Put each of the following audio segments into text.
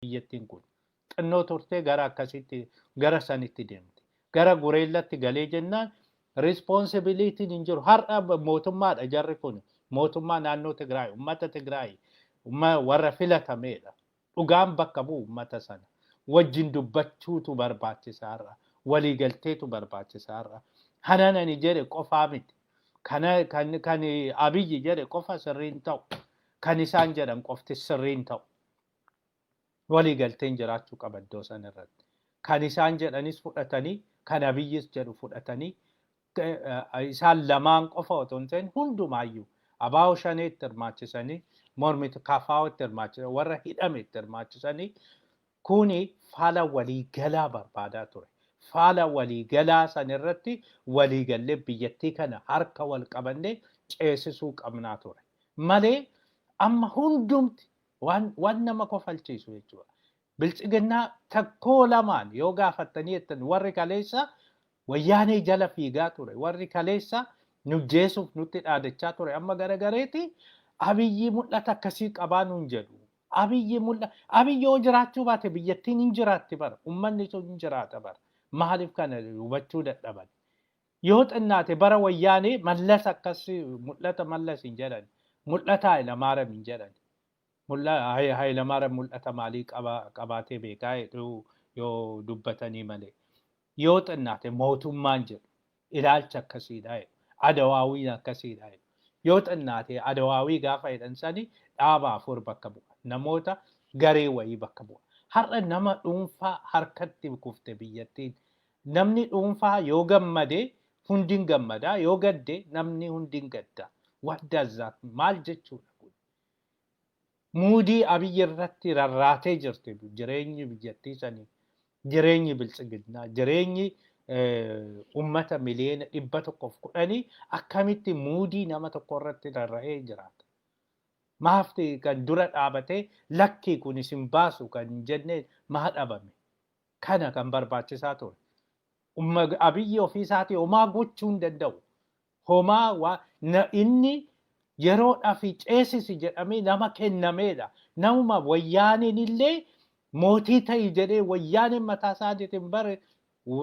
biyyattiin kun. Xinnoo turtee gara akkasitti gara sanitti deemti. Gara gureellatti galee jennaan responsibilitiin hin jiru. Har'a mootummaadha jarri kun. Mootummaa naannoo Tigraay, uummata Tigraay, warra filatameedha. Dhugaan bakka bu'u uummata sana. Wajjin dubbachuutu barbaachisaarra. Waliigalteetu barbaachisaarra. Hanan ani jedhe qofaa miti. Kan Abiyyi jedhe qofa sirriin ta'u. Kan isaan jedhan qofti sirriin ta'u. Waliigalteen jiraachuu qaba iddoo sana irratti. Kan isaan jedhanis fudhatanii, kan Abiyyis jedhu fudhatanii, isaan lamaan qofa otoo hin ta'in hundumaayyuu abaa'oo shaneetti hirmaachisanii, mormiti kafaa'ootti hirmaachisanii, warra hidhameetti hirmaachisanii kuni faala waliigalaa barbaadaa ture. Faala waliigalaa san irratti waliigallee biyyattii kana harka wal qabannee ceesisuu qabnaa ture. Malee amma hundumti waan nama kofalchiisu jechuudha. Bilchiginnaa takkoo lamaan yoo gaafattanii jettan warri kaleessa wayyaanee jala fiigaa ture. Warri kaleessa nu jeesuuf nutti dhaadachaa ture. Amma garagareeti Abiyyi mul'ata akkasii qabaa nuun jedhu. Abiyyi yoo jiraachuu baate biyyattiin hin jiraatti bara. Uummanni sun hin jiraata bara. Maaliif kana hubachuu dadhaban? Yoo xinnaate bara wayyaanee mallas akkasii mul'ata mallas hin jedhan. Mul'ata Hayilamaariyaam hin jedhan. Hayilamaariyaam mul'ata maalii qabaatee beekaa yoo dubbatanii malee. Yoo xinnaate mootummaan jedhu ilaalcha akkasiidha. Adawaawiin akkasiidha. Yoo xinnaate adawaawii gaafa jedhan sani dhaaba afur bakka bu'a. Namoota garee wayii bakka bu'a. Har'a nama dhuunfaa harkatti kufte biyyattiin. Namni dhuunfaa yoo gammade hundiin gammadaa, yoo gadde namni hundiin gadda. What does that maal jechuudha? Muudii Abiyyi irratti rarraatee jirti jireenyi biyyattii sanii. Jireenyi bilchiginnaa, jireenyi uummata miliyoona 110 akkamitti muudii nama tokko irratti rarra'ee jiraata. Maafti kan dura dhaabatee lakkii kun isin baasu kan jenne maa dhabame. Kana kan barbaachisaa ture. Abiyyi ofii isaatii homaa gochuu hin danda'u. Homaa inni yeroodhaaf ceesisi jedhamee nama kennameedha. Namuma wayyaaniin illee mootii ta'i jedhee wayyaaniin mataa isaatiin bare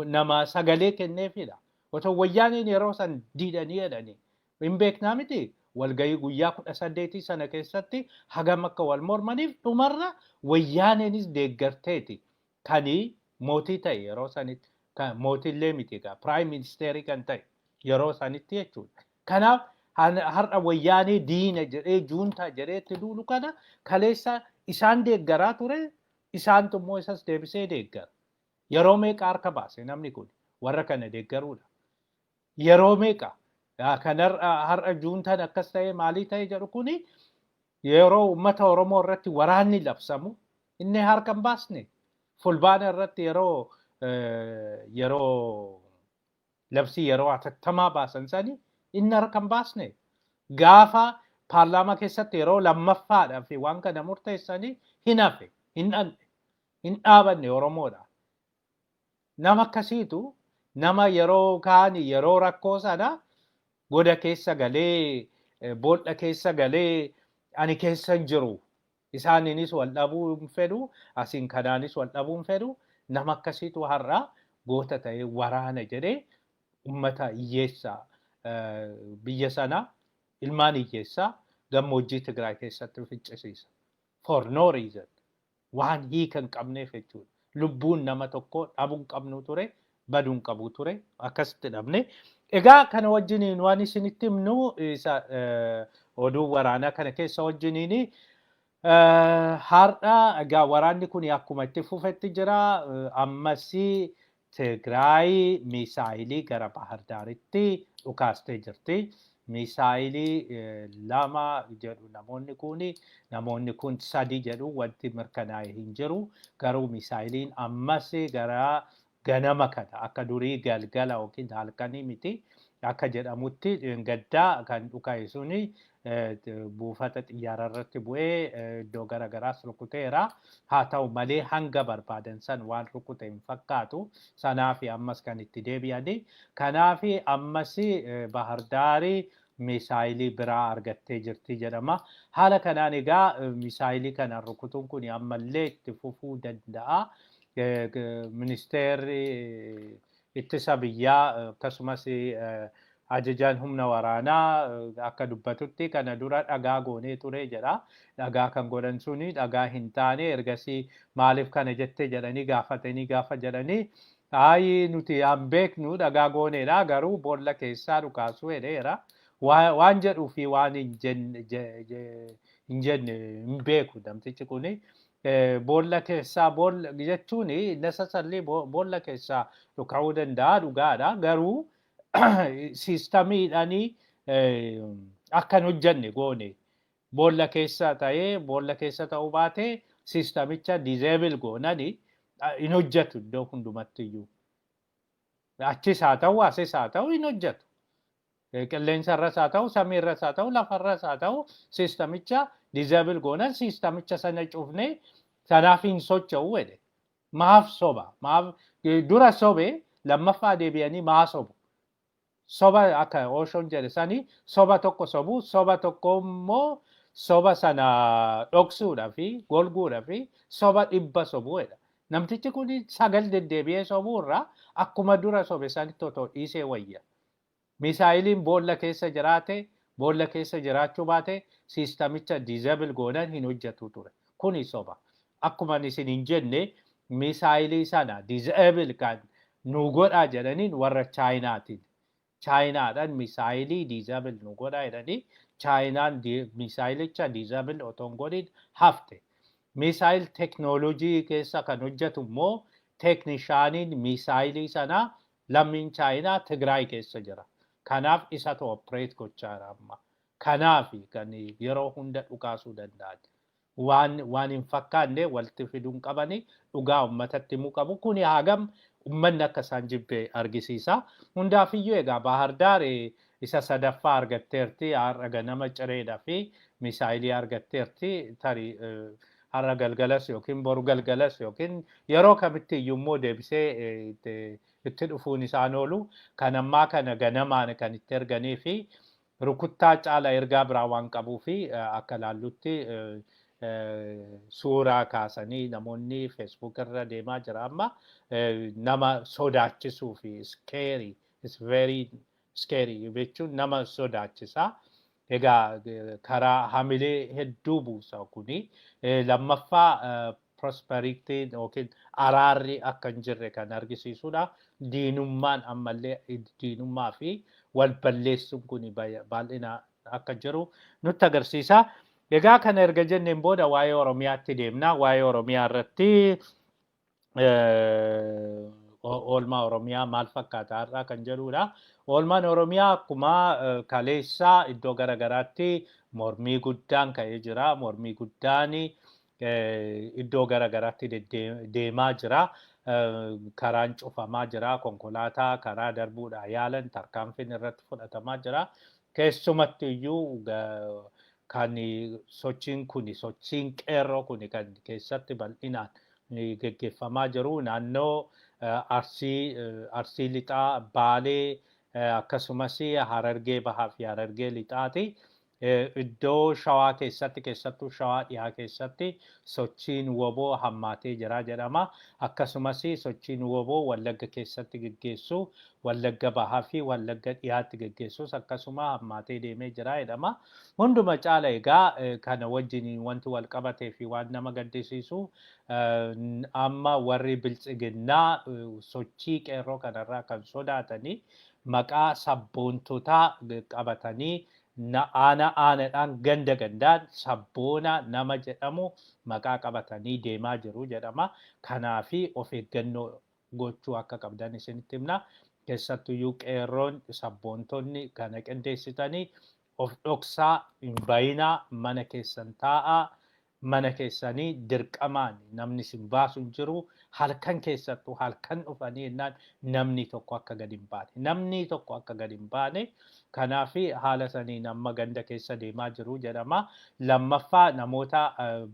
nama sagalee kenneefidha. Otoo wayyaaniin yeroo san diidanii jedhanii hin beeknaa miti. Walgahii guyyaa 18 sana keessatti hagam akka wal mormaniif dhumarra wayyaaniinis deeggarteeti. Kanii mootii ta'e yeroo sanitti mootillee miti egaa piraayim ministeerii kan ta'e yeroo sanitti jechuudha. Kanaaf har'a wayyaanii diina jedhee juuntaa jedheetti duulu kana kaleessa isaan deeggaraa ture. Isaantu immoo isas deebisee deeggara. Yeroo meeqa harka baase namni kun warra kana deeggaruudha. Yeroo meeqa kan har'a juuntaan akkas ta'e maalii ta'e jedhu kuni yeroo uummata Oromoo irratti waraanni labsamu inni harka hin baasne. Fulbaana irratti yeroo labsii yeroo atattamaa baasan sani inni harka hin baasne. Gaafa paarlaamaa keessatti yeroo lammaffaadhaaf waan kana murteessanii hin hafe. Hin dhaabanne Oromoodha. Nama akkasiitu nama yeroo kaani yeroo rakkoo sana goda keessa galee boolla keessa galee ani keessa hin jiru. Isaaniinis wal dhabuu hin fedhu, asiin kanaanis wal dhabuu hin fedhu. Nama akkasiitu har'a goota ta'ee waraana jedhee uummata hiyyeessaa biyya sana ilmaan hiyyeessaa gammoojjii Tigraay keessatti ficcisiisa. For no reason. Waan hiika hin qabneef jechuudha. Lubbuun nama tokko dhabuu hin qabnu ture, baduu hin qabu ture, akkasitti dhabne. Egaa kana wajjiniin waan isinitti himnu oduu waraanaa kana keessa wajjiniin har'a egaa waraanni kun akkuma itti fufetti jira. Ammas Tigraay misaayilii gara Bahar Daaritti dhukaastee jirti. Misaayilii lama jedhu namoonni kun sadi jedhu wanti mirkanaa'e hin jiru. Garuu misaayiliin ammas gara ganama kana akka durii galgala yookiin halkanii miti akka jedhamutti gaddaa kan dhukaa'e suni buufata xiyyaara irratti bu'ee iddoo garagaraas rukuteera. Haa ta'u malee hanga barbaadan san waan rukute hin fakkaatu. Sanaafi ammas kan itti deebi'anii. Kanaafi ammas Bahar Daarii misaayilii biraa argattee jirti jedhama. Haala kanaan egaa misaayilii kana rukutuun kun ammallee itti fufuu danda'a. Ministeerri ittisa biyyaa akkasumas ajajaan humna waraanaa akka dubbatutti kana dura dhagaa goonee ture jedha. Dhagaa kan godhan suni dhagaa hin taane ergasii maaliif kana jette jedhanii gaafatanii gaafa jedhanii Ayi nuti an beeknu dhagaa gooneedha garuu boolla keessaa dhukaasuu jedheera. Waan jedhuu fi waan hin jenne hin beeku namtichi kuni. Boolla keessaa boolla jechuun necessarily boolla keessaa dhukaa'uu danda'a dhugaadha garuu siistamiidhaanii akka hin hojjenne goone boolla keessa ta'ee boolla keessa ta'uu baatee siistamicha disable goonanii hin hojjetu iddoo hundumatti iyyuu. Achis haa ta'u asis haa ta'u hin hojjetu. Qilleensarras haa ta'u samiirras haa ta'u lafarras haa ta'u siistamicha disable goonan siistamicha sana cufnee sanaaf hin socho'u jedhe. Maaf soba? Maaf dura sobe lammaffaa deebi'anii maa sobu? Soba akka Ooshoon jedhe sanii soba tokko sobu soba tokko immoo soba sana dhoksuudhaa fi golguudhaa fi soba 100 sobu jedha. Namtichi kun sagal deddeebi'ee sobuu irraa akkuma dura sobe sanitti otoo dhiisee wayya. Misaayiliin boolla keessa jiraate boolla keessa jiraachuu baate siistamicha disable goonan hin hojjetu ture. Kuni soba. Akkuma isin hin jenne misaayilii sana disable kan nu godhaa jedhaniin warra Chaayinaatiin. Chaayinaadhaan misaayilii disable nu godhaa jedhanii Chaayinaan misaayilicha disable otoo hin godhin hafte. Misaayil teknoolojii keessa kan hojjetu immoo teeknishaaniin misaayilii sanaa lammiin Chaayinaa Tigraay keessa jira. Kanaaf isatu opereet gochaa jira amma. Kanaaf kan yeroo hunda dhukaasuu danda'an. Waan hin fakkaanne walitti fiduun qabanii dhugaa uummatatti himuu qabu. Kuni hagam uummanni akka isaan jibbe argisiisa. Hundaafiyyuu egaa Baahirdaar isa sadaffaa argatteerti har'a ganama cireedhaa fi misaayilii argatteerti tarii har'a galgalas yookiin boru galgalas yookiin yeroo kamitti iyyuu immoo deebisee itti dhufuun isaan oolu kan ammaa kana ganamaan kan itti erganii fi rukuttaa caala ergaa biraa waan qabuu fi akka laallutti suuraa kaasanii namoonni feesbuuk irra deemaa jira amma nama sodaachisuu fi scary is very scary jechuun nama sodaachisa. Egaa karaa hamilee hedduu buusa kuni lammaffaa prosperity yookiin araarri akka hin jirre kan argisiisudha. Diinummaan ammallee diinummaa fi wal balleessuun kuni baay'ina akka jiru nutti agarsiisa. Egaa kana erga jenneen booda waa'ee Oromiyaatti deemna. Waa'ee Oromiyaa irratti oolmaa Oromiyaa maal fakkaata har'aa kan jedhudha. Oolmaan Oromiyaa akkuma kaleessaa iddoo garaagaraatti mormii guddaan ka'ee jira. Mormii guddaan iddoo garaagaraatti deemaa jira. Karaan cufamaa jira. Konkolaataa karaa darbuudhaan yaalan tarkaanfiin irratti fudhatamaa jira. Keessumatti iyyuu kan sochiin kuni sochiin qeerroo kuni kan keessatti bal'inaan geggeeffamaa jiru naannoo Arsii lixaa Baalee akkasumas Harargee bahaa fi Harargee lixaati. Iddoo Shawaa keessatti keessattuu Shawaa dhiyaa keessatti sochiin woboo hammaatee jira jedhama. Akkasumas sochiin woboo Wallagga keessatti geggeessu Wallagga bahaa fi Wallagga dhiyaatti geggeessus akkasuma hammaatee deemee jira jedhama. Hunduma caala egaa kana wajjin wanti wal qabatee fi waan nama gaddisiisu amma warri biltsiginnaa sochii qeerroo kanarraa kan sodaatanii maqaa sabboontotaa qabatanii aanadhaan ganda gandaan sabboona nama jedhamu maqaa qabatanii deemaa jiru jedhama. Kanaafi of eeggannoo gochuu akka qabdan isinitti himna. Keessattuyyuu qeerroon sabboontonni kana qindeessitanii of dhoksaa hin bayinaa mana keessan taa'aa. Mana keessanii dirqamaan namni sin baasu hin jiru. Halkan keessattuu halkan dhufanii jennaan namni tokko akka gadi hin baane. Namni tokko akka gadi hin baane. Kanaaf haala saniin amma ganda keessa deemaa jiru jedhama. Lammaffaa namoota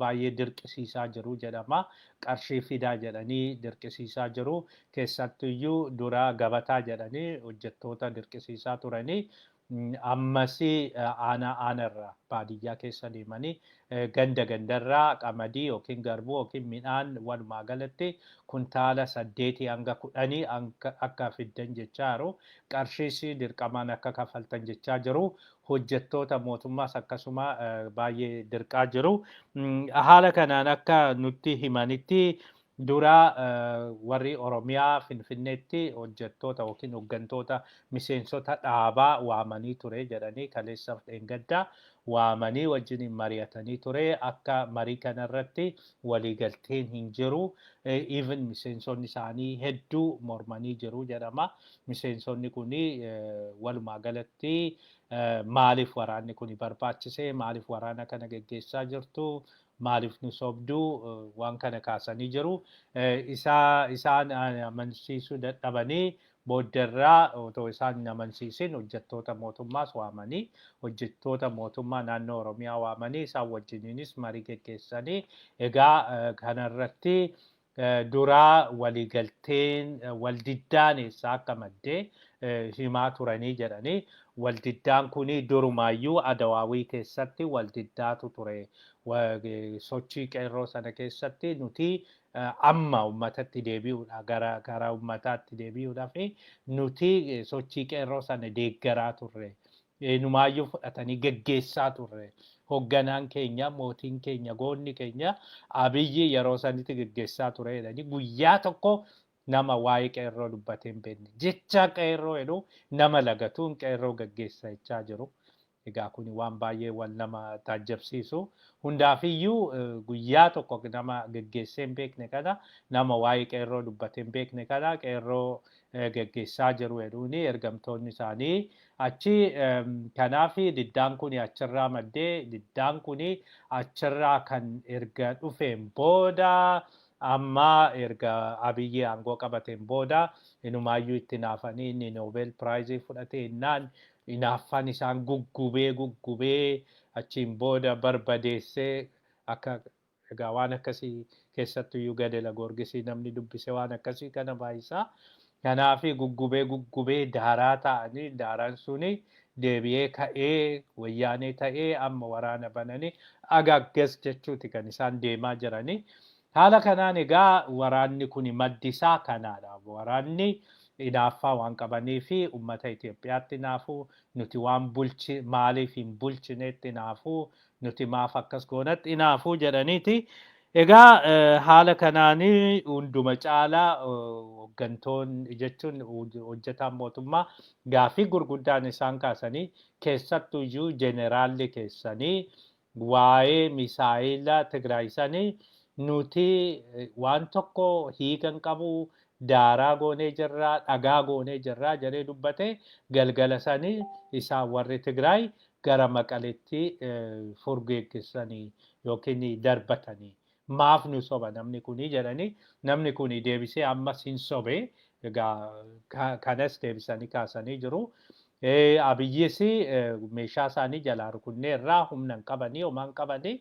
baay'ee dirqisiisaa jiru jedhama. Qarshii fidaa jedhanii dirqisiisaa jiru. Keessattuyyuu dura gabataa jedhanii hojjettoota dirqisiisaa turanii. Ammasi aanarraa baadiyyaa keessa deemanii gandarraa qamadii yookiin garbuu yookiin midhaan walumaa galatti kuntaala 8 hanga 10 akka fiddan jechaa jiru. Qarshiis dirqamaan akka kafaltan jechaa jiru. Hojjettoota mootummaas akkasuma baay'ee dirqaa jiru. Haala kanaan akka nutti himanitti dura warri Oromiyaa Finfinneetti hojjettoota yookiin hooggantoota miseensota dhaabaa waamanii ture jedhanii kaleessaaf dheengaddaa waamanii wajjin mari'atanii ture akka marii kanarratti waliigalteen hin jiru. Even miseensonni isaanii hedduu mormanii jiru jedhama. Miseensonni kun walumaa galatti maaliif waraanni kun barbaachise, maaliif waraana kana geggeessaa jirtu, maaliif nu sobduu waan kana kaasanii jiru. Isaan amansiisuu dadhabanii booddarraa otoo isaan amansiisin hojjettoota mootummaas waamanii hojjettoota mootummaa naannoo Oromiyaa waamanii isaan wajjiniinis marii geggeessanii egaa kanarratti duraa waliigalteen waldiddaan eessaa akka maddee himaa turanii jedhanii waldiddaan kuni durumaayyuu Adawaawii keessatti waldiddaatu ture. Sochii qeerroo sana keessatti nuti amma uummatatti deebi'uudha gara uummataatti deebi'uudhaaf nuti sochii qeerroo sana deeggaraa turre. Numaayyuu fudhatanii geggeessaa turre. Hoogganaan keenya, mootiin keenya, goonni keenya Abiyyi yeroo sanitti geggeessaa ture jedhanii guyyaa tokko nama waa'ee qeerroo dubbatee hin beekne. Jecha qeerroo jedhu nama lagatuun qeerroo geggeessaa jechaa jiru. Egaa kun waan baay'ee wal nama taajjabsiisu. Hundaafiyyuu guyyaa tokko nama geggeessee hin beekne kana nama waa'ee qeerroo dubbatee hin beekne kana qeerroo geggeessaa jiru jedhuuni ergamtoonni isaanii achi kanaaf diddaan kun achirraa maddee diddaan kun achirraa kan erga dhufeen booda amma erga Abiyyi aangoo qabateen booda inumaayyuu itti naafanii inni Noobel Piraayizii fudhatee innaan inaaffaan isaan guggubee achiin booda barbadeessee akka egaa waan akkasii keessattuyyuu Gadela Goorgisii namni dubbise waan akkasii kana baay'isaa. Kanaaf guggubee daaraa ta'anii daaraan suni deebi'ee ka'ee wayyaanee ta'ee amma waraana bananii agaggas jechuuti kan isaan deemaa jiranii. Haala kanaan egaa waraanni kun maddisaa kanaadha. Waraanni inaaffaa waan qabanii fi uummata Itoophiyaatti naafuu nuti waan maaliif hin bulchinetti naafuu nuti maaf akkas goonatti naafuu jedhaniiti. Egaa haala kanaanii hunduma caalaa hooggantoonni jechuun hojjetaan mootummaa gaaffii gurguddaan isaan kaasanii keessattuyyuu jeneraalli keessanii waa'ee misaa'ila Tigraay sanii nuti waan tokko hiikan qabu daaraa goonee jirraa dhagaa goonee jirraa jedhee dubbate galgala sanii isaan warri Tigraay gara Maqaleetti furgeessanii yookiin darbatanii. Maaf nu soba namni kuni jedhanii namni kuni deebisee ammas hin sobe egaa kanas deebisanii kaasanii jiru. Abiyyis meeshaa isaanii jalaa rukunnee irraa humna hin qabanii homaa hin qabanii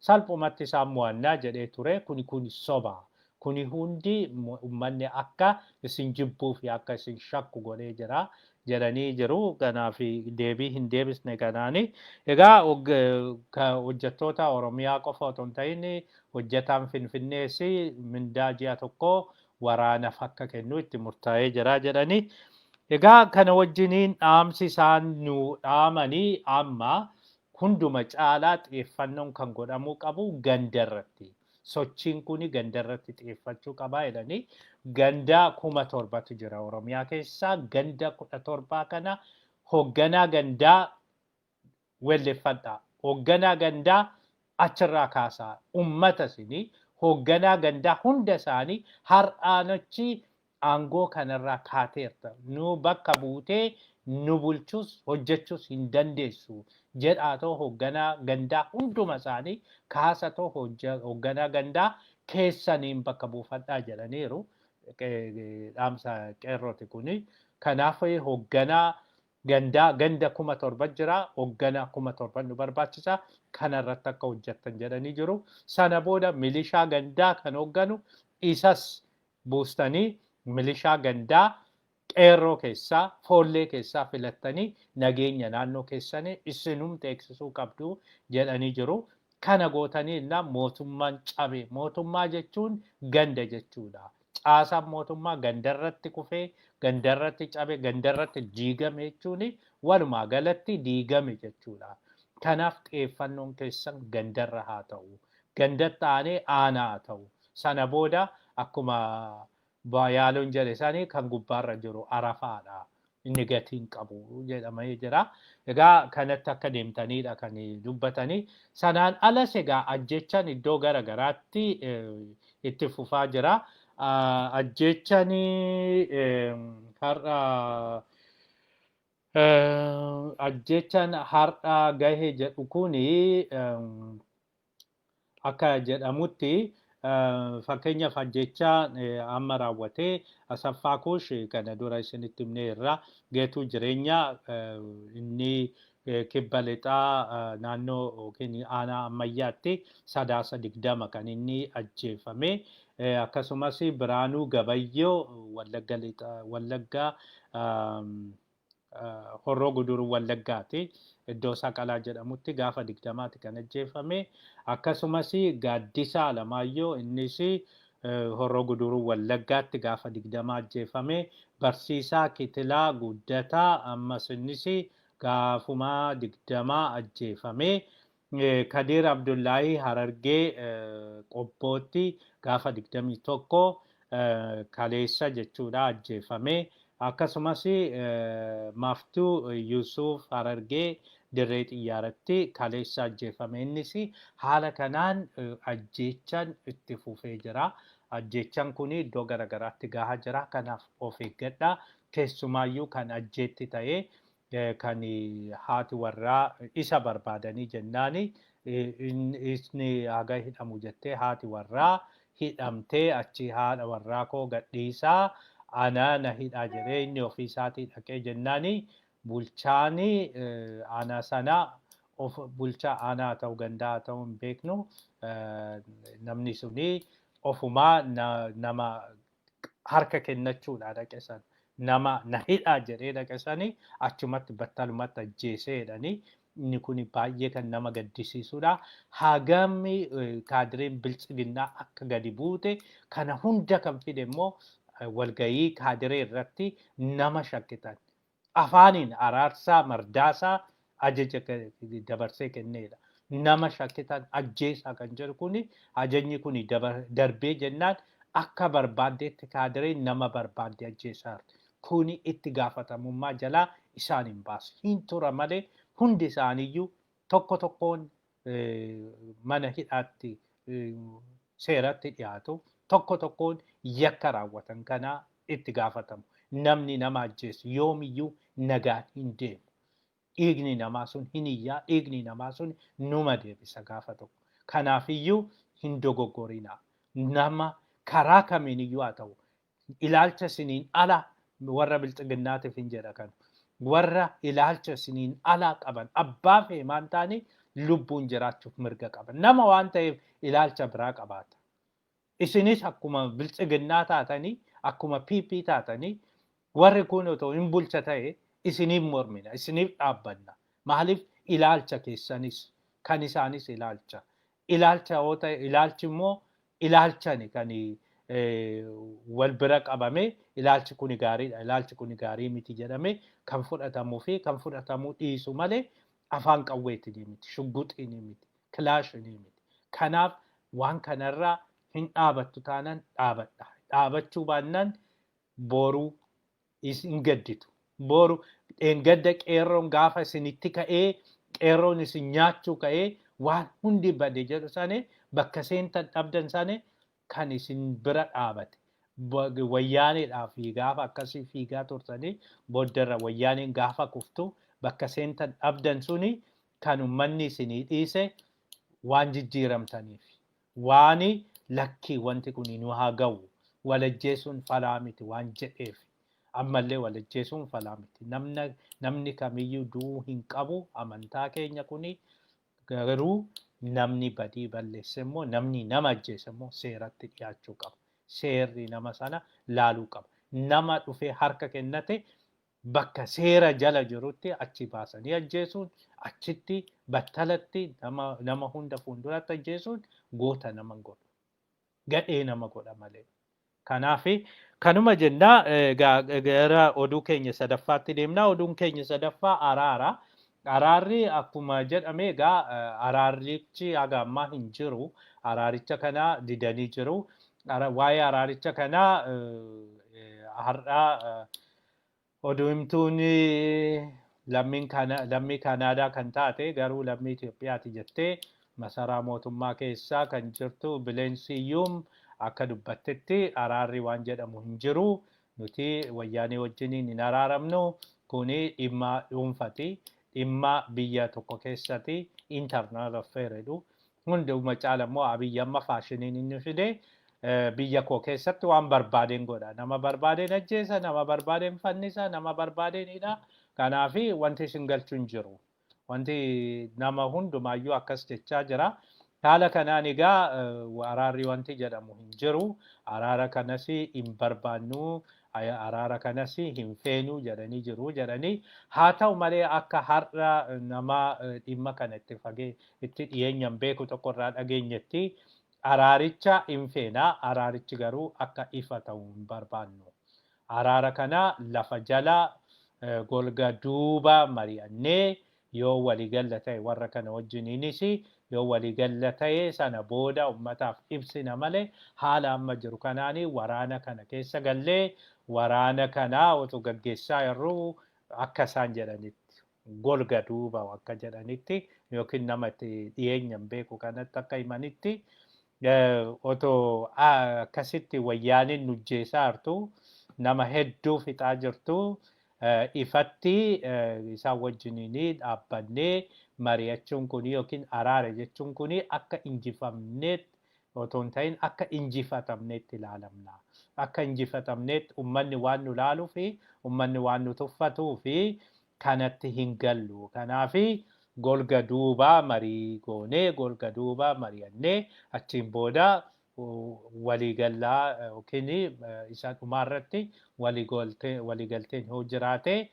salphumatti isaan mo'annaa jedhee ture kuni soba. Kuni hundi uummanni akka isin jibbuu fi akka isin shakku godhee jira jedhanii jiru. Kanaaf deebii hin deebisne kanaani. Egaa hojjettoota Oromiyaa qofa otoo hin ta'in hojjetaan Finfinnees mindaa ji'a tokko waraanaaf akka kennu itti murtaa'ee jira jedhanii. Egaa kana wajjiniin dhaamsi isaan nu dhaamanii amma hunduma caalaa xiyyeeffannoon kan godhamuu qabu gandarratti. Sochiin kun gandarratti xiyyeeffachuu qabaa jedhanii ganda 17,000 jira Oromiyaa keessaa ganda 17 kana hoogganaa gandaa welleeffadhaa. Hoogganaa gandaa achirraa kaasaa uummata isinii hoogganaa gandaa hunda isaanii har'aanachi aangoo kanarraa kaateerta. Nu bakka buutee nu bulchus hojjechuus hin dandeessu. Jedhaatoo hoogganaa gandaa hunduma isaanii kaasatoo hoogganaa gandaa keessaniin bakka buufadhaa jedhaniiru. Dhaamsa qeerrooti kuni. Kanaaf hoogganaa gandaa ganda 17,000 jira. Hoogganaa 17,000 nu barbaachisa. Kanarratti akka hojjettan jedhanii jiru. Sana booda milishaa gandaa kan hoogganu isas buustanii milishaa gandaa qeerroo keessaa foollee keessaa filattanii nageenya naannoo keessanii isinumti eegsisuu qabdu jedhanii jiru. Kana gootanii innaa mootummaan cabe. Mootummaa jechuun ganda jechuudha. Caasaan mootummaa gandarratti kufee, gandarratti cabe, gandarratti diigame jechuun walumaa galatti diigame jechuudha. Kanaaf xiyyeeffannoon keessan gandarra haa ta'u. Gandatti aanee aanaa haa ta'u. Sana booda akkuma yaaloon jedhe sanii kan gubbaarra jiru arafaadha. Inni gatiin qabu jedhamee jira. Egaa kanatti akka deemtaniidha kan dubbatanii. Sanaan alas egaa ajjechaan iddoo gara garaatti itti fufaa jira. Ajjechaan har'a ajjechaan har'a gahee jedhu kuni akka jedhamutti fakkeenyaaf ajjechaa amma raawwatee Asaffaa Kuush kana dura isinitti himne irraa geetuu jireenyaa inni kibba lixaa naannoo yookiin aanaa ammayyaatti 30 kan inni ajjeefame. Akkasumas Biraanuu Gabayyoo Wallaggaa Horroo Guduruu Wallaggaati. Iddoo Saqalaa jedhamutti gaafa 20 kan ajjeefame. Akkasumas Gaaddisaa Alamaayyoo innis Horroo Guduruu Wallaggaatti gaafa 20 ajjeefame. Barsiisaa Kitilaa Guddataa ammas innis gaafuma 20 ajjeefame. Kadir Abdullahi Harargee Qobbootti gaafa 21 kaleessa jechuudha ajjeefame. Akkasumas Maftuu Yusuf Harargee Dirree Xiyyaaratti kaleessa ajjeefame. Innis haala kanaan ajjechaan itti fufee jira. Ajjechaan kun iddoo gara garaatti gahaa jira. Kanaaf of eeggadhaa. Keessumaayyuu kan ajjeetti ta'ee kan haati warraa isa barbaadanii jennaani isni haga hidhamu jettee haati warraa hidhamtee achi haadha warraa koo gadhiisaa ana na hidhaa jedhee inni ofii isaatii dhaqee jennaani bulchaani aanaa sana of bulchaa aanaa ta'uu gandaa ta'uu hin beeknu namni suni ofumaa nama harka kennachuudha dhaqe sana. Nama na hidhaa jedhee dhaqesanii achumatti battalumatti ajjeesee jedhanii inni kun baay'ee kan nama gaddisiisudha. Hagammi kaadireen bilchiginnaa akka gadi buute kana hunda kan fide immoo walgayii kaadiree irratti nama shakkitan afaaniin araarsaa mardaasaa ajaja dabarsee kenneedha. Nama shakkitan ajjeesaa kan jedhu kun ajajni kun darbee jennaan akka barbaaddeetti kaadireen nama barbaadde ajjeesaa kuni itti gaafatamummaa jalaa isaan hin baasu. Hin tura malee hundi isaaniiyyuu tokko tokkoon mana hidhaatti seeratti dhiyaatu. Tokko tokkoon yakka raawwatan kanaa itti gaafatamu. Namni nama ajjeesu yoomiyyuu nagaan hin deemu. Dhiigni namaa sun hin iyyaa, dhiigni namaa sun numa deebisa gaafa tokko. Kanaafiyyuu hin dogoggorinaa. Nama karaa kamiiniyyuu haa ta'u ilaalcha isiniin ala warra bilchiginnaatiif hin jedha kan warra ilaalcha isiniin alaa qaban abbaa fi maan taane lubbuun jiraachuuf mirga qaban nama waan ta'eef ilaalcha biraa qabaata. Isinis akkuma bilchiginnaa taatanii akkuma PP taatanii warri kun otoo hin bulcha ta'e isiniif mormina isiniif dhaabbanna. Maaliif ilaalcha keessanis kan isaanis ilaalcha yoo ta'e ilaalchi immoo ilaalchani kan wal bira qabame ilaalchi kun gaariidha ilaalchi kun gaarii miti jedhame kan fudhatamuu fi kan fudhatamuu dhiisu malee afaan qawweetiin miti shugguxiin miti kilaashiin miti. Kanaaf waan kanarraa hin dhaabattu taanaan dhaabadha. Dhaabachuu baannaan boruu hin gadditu. Boru gadda qeerroon gaafa isinitti ka'ee qeerroon isin nyaachuu ka'ee waan hundi bade jedhu sane bakka seentan dhabdan sane kan isin bira dhaabate. Wayyaaneedhaa fi gaafa akkasii fiigaa turtanii booddarra wayyaaneen gaafa kuftu bakka seentan dhabdan suni kan uummanni isinii dhiise waan jijjiiramtaniif. Waan lakkii wanti kun nu haa ga'u walajjeesuun falaa miti waan jedheef. Ammallee walajjeesuun falaa miti. Namni kamiyyuu du'uu hin qabu amantaa keenya kuni garuu namni badii balleesse immoo namni nama ajjeese immoo seeratti dhiyaachuu qaba. Seerri nama sana laaluu qaba. nama dhufee harka kennate bakka seera jala jirutti achi baasanii ajjeesuun achitti battalatti nama hunda fuulduratti ajjeesuun goota nama godhu. Gadhee nama godha malee. Kanaafi kanuma jennaa gara oduu keenya sadaffaatti deemnaa. Oduun keenya sadaffaa araara. Araarri akkuma jedhame egaa araarichi haga ammaa hin jiru. Araaricha kana didanii jiru. Waa'ee araaricha kanaa har'aa oduu himtuun lammii Kanaadaa kan taate garuu lammii Itoophiyaati jettee masaraa mootummaa keessaa kan jirtu Bileensiyyuum akka dubbattetti araarri waan jedhamu hin jiru. Nuti wayyaanee wajjiniin hin araaramnu. Kuni dhimma dhuunfati. Dhimma biyya tokko keessatti internal affair jedhu. Hunduma caala immoo Abiyyi amma faashiniin inni fide biyya koo keessatti waan barbaadeen godha. Nama barbaadeen ajjeesa, nama barbaadeen fannisa, nama barbaadeen hidha. Kanaafi wanti isin galchu hin jiru. Wanti nama hundumaayyuu akkas jechaa jira. Haala kanaan egaa araarri wanti jedhamu hin jiru. Araara kanas hin barbaannu. Araara kanas hin feenu jedhanii jiru jedhanii. Haa ta'u malee akka har'a nama dhimma kana itti dhiyeenyaan beeku tokko irraa dhageenyetti araaricha hin feenaa. Araarichi garuu akka ifa ta'u hin barbaannu. Araara kana lafa jala golga duuba mari'annee yoo waliigalla ta'e warra kana wajjiniinis yoo waliigalla ta'e sana booda ummataaf ibsina malee haala amma jiru kanaanii waraana kana keessa gallee waraana kanaa otoo gaggeessaa jirru akka isaan jedhanitti golga duuba akka jedhanitti yookiin nama itti dhiyeenyaan beeku kanatti akka himanitti otoo akkasitti wayyaaniin nujjeessaa jirtu nama hedduu fixaa jirtu. Ifatti isaan wajjiniin dhaabbannee mari'achuun kun yookiin araara jechuun kun akka injifamneet otoo hin ta'in akka injifatamneetti ilaalamna. Akka injifatamneetti uummanni waan nu laaluu fi uummanni waan nu tuffatuu fi kanatti hin gallu. Kanaafi golga duubaa marii goonee golga duubaa mari'annee achiin booda waliigallaa yookiin isa dhumaarratti waliigalteen yoo jiraate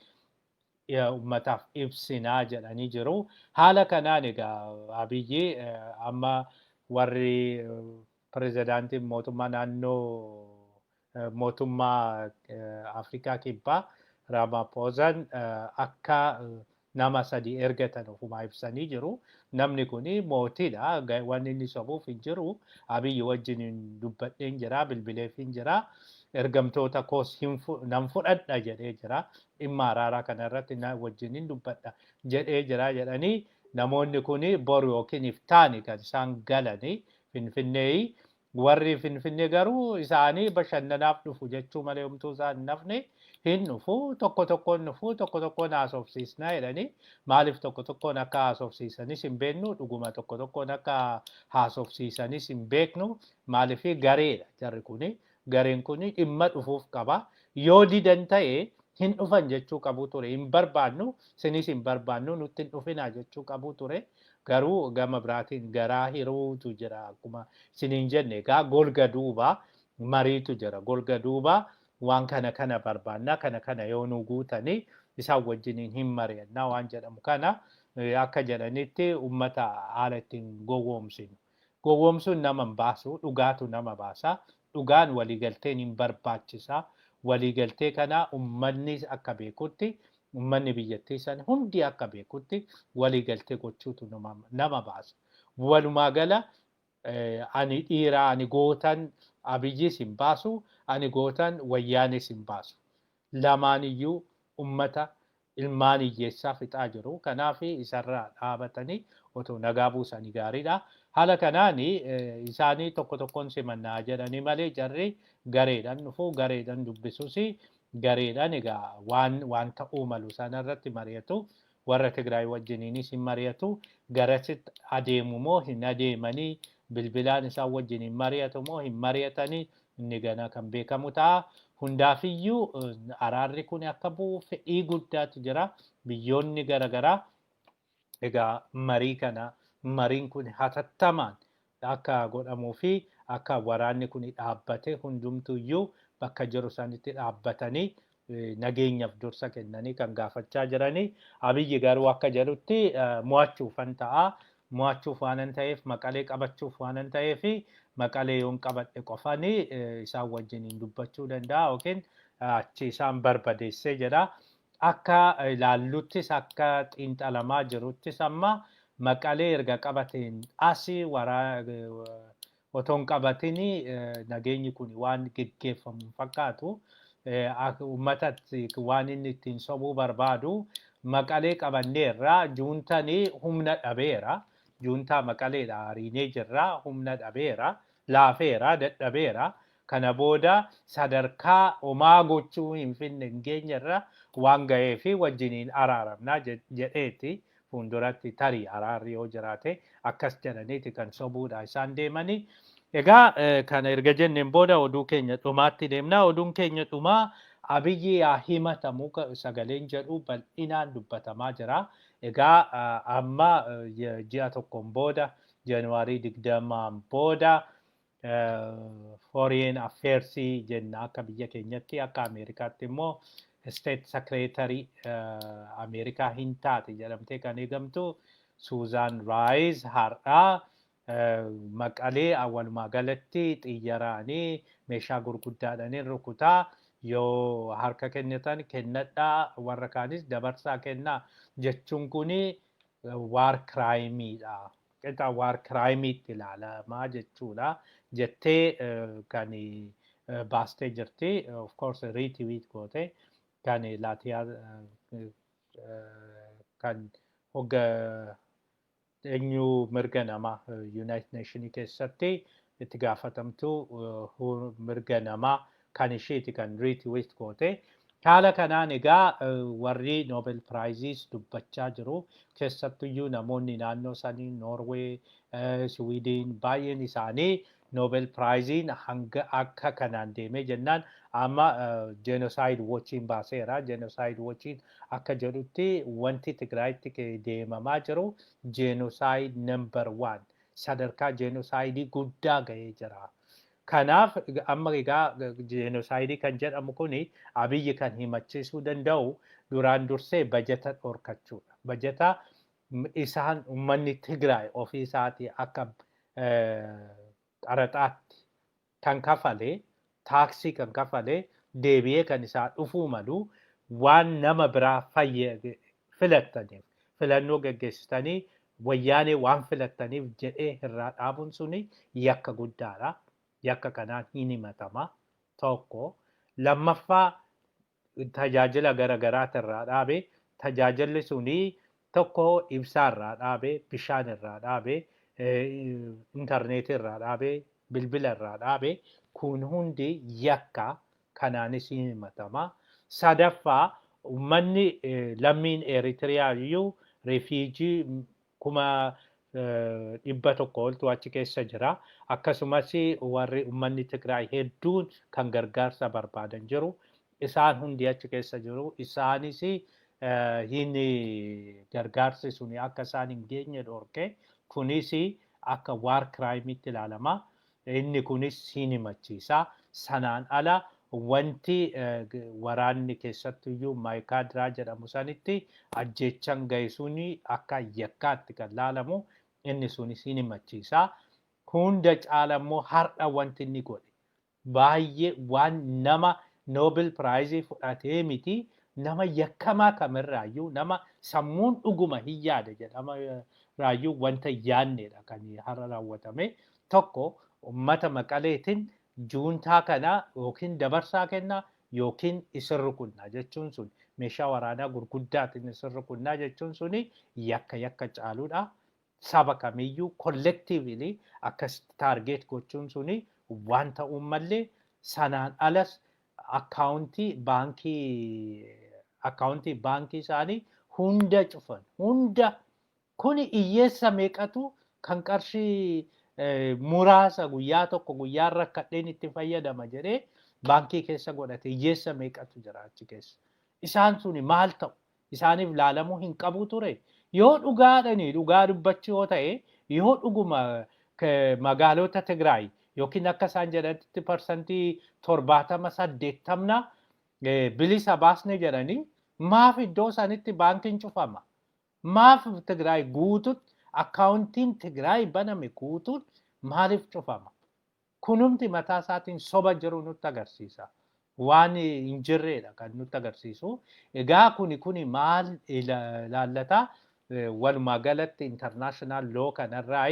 uummataaf ibsinaa jedhanii jiru. Haala kanaan egaa Abiyyi amma warri pirezidaantiin mootummaa naannoo mootummaa Afrikaa kibbaa Ramaphosan akka nama sadii ergatan ofumaa ibsanii jiru. Namni kun mootiidha. Wanni inni sobuuf hin jiru. Abiyyi wajjin dubbadheen jira, bilbileef hin jira. Ergamtoota koos nan fudhadha jedhee jira. Dhimma araaraa kanarratti wajjin dubbadha jedhee jira jedhanii namoonni kun boru yookiin iftaani kan isaan galanii Finfinnee. Warri Finfinnee garuu isaanii bashannanaaf dhufu jechuu malee homtuu isaan hin nafne hin dhufu tokko tokkoon haasofsiisnaa jedhanii maaliif tokko tokkoon akka haasofsiisanis hin beeknu dhuguma tokko tokkoon akka haasofsiisanis hin beeknu maaliif gareedha jarri kuni gareen kuni dhimma dhufuuf qaba yoo didan ta'e hin dhufan jechuu qabu ture hin barbaannu sinis hin barbaannu nutti hin dhufinaa jechuu qabu ture. Garuu gama biraatiin garaa hiruutu jira akkuma isiniin jenne egaa golga duubaa mariitu jira. Golga duubaa waan kana barbaannaa kana yoo nu guutanii isaan wajjiniin hin mari'annaa waan jedhamu kana akka jedhanitti uummata haala ittiin gowwoomsinu. Gowwoomsuun nama hin baasu dhugaatu nama baasa. Dhugaan waliigalteen hin barbaachisaa. Waliigaltee kana uummanni akka beekutti uummanni biyyattii sana hundi akka beekutti waliigaltee gochuutu nama baasa. Walumaa gala ani dhiiraa ani gootan Abiyyis hin baasu ani gootan wayyaanis hin baasu. Lamaaniyyuu uummata ilmaan hiyyeessaa fixaa jiru. Kanaaf isarraa dhaabatanii otoo nagaa buusanii gaariidha. Haala kanaan isaanii tokko tokkoon simannaa jedhanii malee jarri gareedhaan dhufu gareedhaan dubbisuus gareedhaan egaa waan ta'uu malu sanarratti mari'atu. Warra Tigraay wajjiniinis hin mari'atu. Garasitti adeemu moo hin adeemanii bilbilaan isaan wajjiniin mari'atu moo hin mari'atanii inni gana kan beekamu ta'a. Hundaafiyyuu araarri kun akka bu'u fedhii guddaatu jira. Biyyoonni garaagaraa egaa mariin kun hatattamaan akka godhamuu fi akka waraanni kun dhaabbate hundumtuyyuu bakka jiru sanitti dhaabbatanii nageenyaaf dursa kennanii kan gaafachaa jiranii. Abiyyi garuu akka jedhutti mo'achuufan ta'a. Mo'achuuf waan ta'eef maqalee qabachuuf waan ta'eef maqalee yoon qabadhe qofanii isaan wajjiniin dubbachuu danda'a yookiin achi isaan barbadeessee jedha. Akka ilaalluttis akka xiinxalamaa jiruttis amma maqalee erga qabateen asii otoo hin qabatini nageenyi kun waan geggeeffamu fakkaatu. Uummatatti waan inni ittiin sobuu barbaadu maqalee qabanneerra juuntanii humna dhabeera. Juuntaa maqaleedha hariinee jirra humna dhabeera laafeera dadhabeera. Kana booda sadarkaa homaa gochuu hin finne hin geenyerra waan ga'eefi wajjiniin araaramnaa jedheeti fuulduratti tarii araarri yoo jiraate akkas jedhaniiti kan sobuudha isaan deemanii. Egaa kana erga jenneen booda oduu keenya dhumaatti deemna. Oduun keenya dhumaa Abiyyi yaa himatamu sagaleen jedhu bal'inaan dubbatamaa jira. Egaa amma ji'a tokkoon booda Jaanuwaarii 20 booda Foreign Affairs jenna akka biyya keenyatti akka Ameerikaatti immoo State Secretary Ameerikaa hin taate jedhamtee kan eegamtu Suuzaan Raayis har'aa maqalee walumaa galatti xiyyaraanii meeshaa gurguddaadhaan rukutaa yoo harka kennitan kennadhaa warra kaanis dabarsaa kennaa jechuun kuni war crime-dha. Qixa war crime-tti ilaalamaa jechuudha. Jettee kan baastee jirti. Of course retweet goote kan laatiyaa kan hogga eenyu mirga namaa United Nations keessatti itti gaafatamtu mirga namaa kan isheeti kan retweet goote. Haala kanaan egaa warri Nobel Prizes dubbachaa jiru. Keessattuyyuu namoonni naannoo sanii Norway, Sweden baay'een isaanii Nobel Prizein hanga akka kanaan deemee jennaan amma genocide watching baaseera. Genocide watching akka jedhutti wanti Tigraayitti deemamaa jiru genocide number 1 sadarkaa genocide guddaa ga'ee jira. Kanaaf amma egaa genocide kan jedhamu kuni Abiyyi kan himachiisuu danda'u duraan dursee bajeta dhorkachuudha. Bajeta isaan uummanni Tigraay ofii isaatii akka qaraxaatti kan kafalee taaksii kan kafalee deebi'ee kan isaa dhufuu malu waan nama biraa filattaniif filannoo gaggeessitanii wayyaanee waan filattaniif jedhee irraa dhaabuun suni yakka guddaadha. Yakka kanaan hin himatama tokko. Lammaffaa tajaajila garagaraati irraa dhaabe tajaajilli suni tokko ibsaa irraa dhaabe bishaan irraa dhaabe intarneetii irraa dhaabe bilbila irraa dhaabe kun hundi yakka kanaanis hin himatama. Sadaffaa uummanni lammiin Eritiriyaa iyyuu refuujii kuma 100 oltu achi keessa jira. Akkasumas warri uummanni Tigraay hedduun kan gargaarsa barbaadan jiru. Isaan hundi achi keessa jiru. Isaanis hin gargaarsi suni akka isaan hin geenye dhorke. Kunis akka war crime-tti ilaalama. Inni kunis hin himachiisa. Sanaan ala wanti waraanni keessattuyyuu maayikaadiraa jedhamu sanitti ajjeechan ga'e suni akka yakkaatti kan laalamu. Inni sunis hin himachiisa. Hunda caala immoo har'a wanti inni godhe baay'ee waan nama Nobel Prize fudhatee miti nama yakkamaa kamirraayyuu nama sammuun dhuguma hin yaade jedhama raayyuu wanta yaanneedha kan har'a raawwatame. Tokko uummata maqaleetiin juuntaa kana yookiin dabarsaa kennaa yookiin isin rukunnaa jechuun sun meeshaa waraanaa gurguddaatiin isin rukunnaa jechuun suni yakka caaluudha. Saba kamiyyuu collectively akkasitti target gochuun suni waan ta'uun mallee sanaan alas akkaawuntii baankii isaanii hunda cufan. Hunda kuni hiyyeessa meeqatu kan qarshii muraasa guyyaa tokko guyyaa rakkadheen itti fayyadama jedhee baankii keessa godhate hiyyeessa meeqatu jira achi keessa. Isaan suni maal ta'u? Isaaniif laalamuu hin qabu ture. Yoo dhugaadhanii dhugaa dubbachuu yoo ta'e yoo dhuguma magaalota Tigraay yookiin akka isaan jedhanitti parsantii 70-80 bilisa baasne jedhanii maaf iddoo isaanitti baankiin cufama? Maaf Tigraay guututti akkaawuntiin Tigraay baname guutuun maaliif cufama? Kunumti mataa isaatiin soba jiru nutti agarsiisa. Waan hin jirredha kan nutti agarsiisu. Egaa kuni maal ilaallata? Walumaa galatti international law kanarraa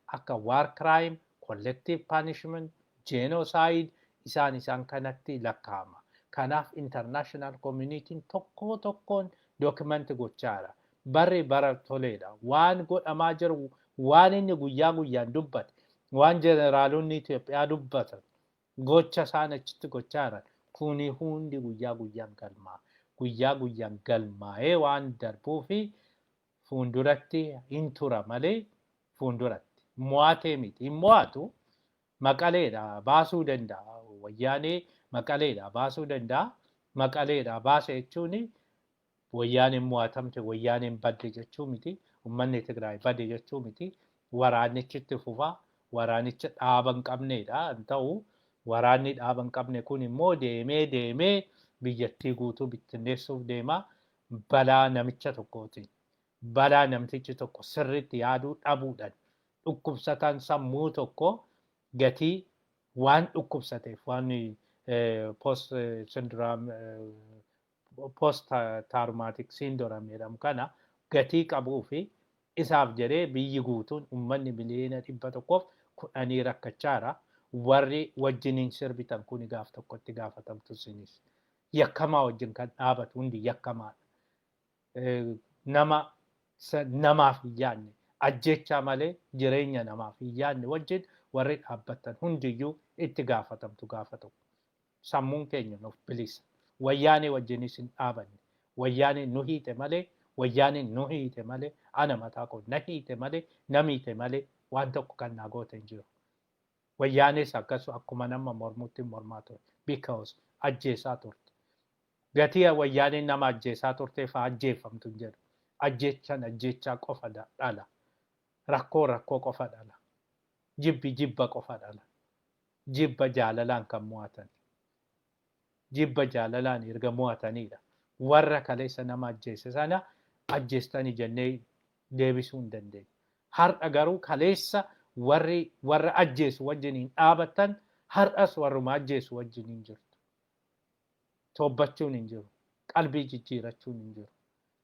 akka war crime, collective punishment, genocide isaan kanatti lakkaa'ama. Kanaaf international community tokkoon document gochaadha. Barri bara toleedha. Waan godhamaa jiru, waan inni guyyaa guyyaan dubbate, waan jeneraalonni Itoophiyaa dubbatan, gocha isaan achitti gochaadha. Kuni hundi guyyaa guyyaan galmaa'ee waan darbuu fi fuulduratti hin tura malee fuulduratti mo'atee miti. Hin mo'atu Maqaleedha baasuu danda'a. Wayyaanee Maqaleedha baasuu danda'a. Maqaleedha baase jechuun wayyaaneen mo'atamte wayyaaneen badde jechuu miti. Uummanni Tigraay badde jechuu miti. Waraanichitti fufaa. Waraanicha dhaaba hin qabneedha. Hin ta'u waraanni dhaaba hin qabne kun immoo deemee biyyattii guutuu bittinneessuuf deema. Balaa namicha tokkootiin. Balaa namtichi tokko sirriitti yaaduu dhabuudhaan dhukkubsataan sammuu tokko gatii waan dhukkubsateef waan post traumatic syndrome jedhamu kana gatii qabuu fi isaaf jedhee biyyi guutuun uummanni miliyoona 110 rakkachaara. Warri wajjiniin sirbitan kun gaaf tokkotti gaafatamtu sinis. Yakkamaa wajjin kan dhaabatu hundi yakkamaadha. Namaaf hin yaadne ajjechaa malee jireenya namaaf hin yaadne wajjin warri dhaabbatan hundiyyuu itti gaafatamtu gaafatu. Sammuun keenya nuuf bilisa. Wayyaanee wajjinis hin dhaabanne. Wayyaanee nu hiite malee, ana mataa koo na hiite malee, na miite malee waan tokko kan naa goote hin jiru. Wayyaanis akkuma nama mormutti mormaa ture. Because ajjeesaa turte. Gatii wayyaaneen nama ajjeesaa turteef ajjeeffamtu hin jedhu. Ajjechaa qofa dhala. Rakkoo qofa dhala. Jibba qofa dhala. Jibba jaalalaan kan mo'atan. Jibba jaalalaan erga mo'atanidha. Warra kaleessa nama ajjeese sana ajjeestanii jennee deebisuu hin dandeenye. Har'a garuu kaleessa warra ajjeesu wajjin hin dhaabatan har'as warruma ajjeesu wajjin hin jirtu. Toobbachuun hin jiru. Qalbii jijjiirachuun hin jiru.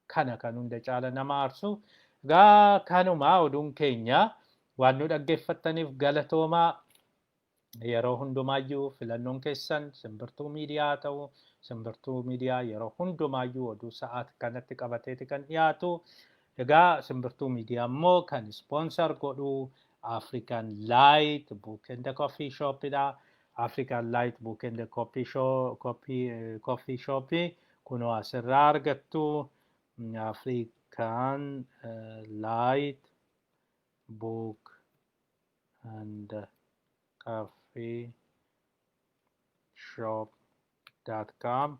Kana kan hunda caala nama aarsu. Egaa kanumaa oduun keenya waan nu dhaggeeffattaniif galatoomaa. Yeroo hundumaayyuu filannoon keessan simbirtuu miidiyaa ta'u simbirtuu miidiyaa yeroo hundumaayyuu oduu sa'aati kanatti qabateeti kan dhiyaatu. Egaa simbirtuu miidiyaa immoo kan sponsor godhu African Light Book and Coffee Shopidha. African Light Book and Coffee Shop kunoo asirraa argattu. African Light Book and Coffee Shop.com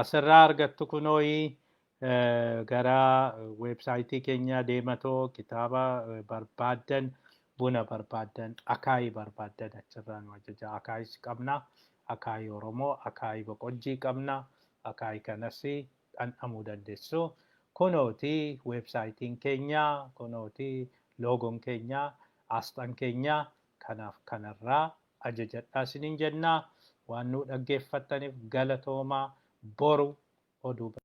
asirraa argattu kunoo gara websaayitii keenya deematoo kitaaba barbaadan buna barbaadan akaayii barbaadan achirraa nu ajaja. Akaayis qabna. Akaayii Oromoo, akaayii Boqojjii qabna. Akaayii kanas dhandhamuu dandeessu. Kunooti websaayitiin keenya, kunooti loogoon keenya, asxaan keenya. Kanaaf kanarraa ajajadhaa isiniin jenna. Waan nu dhaggeeffattaniif galatoomaa boru oduu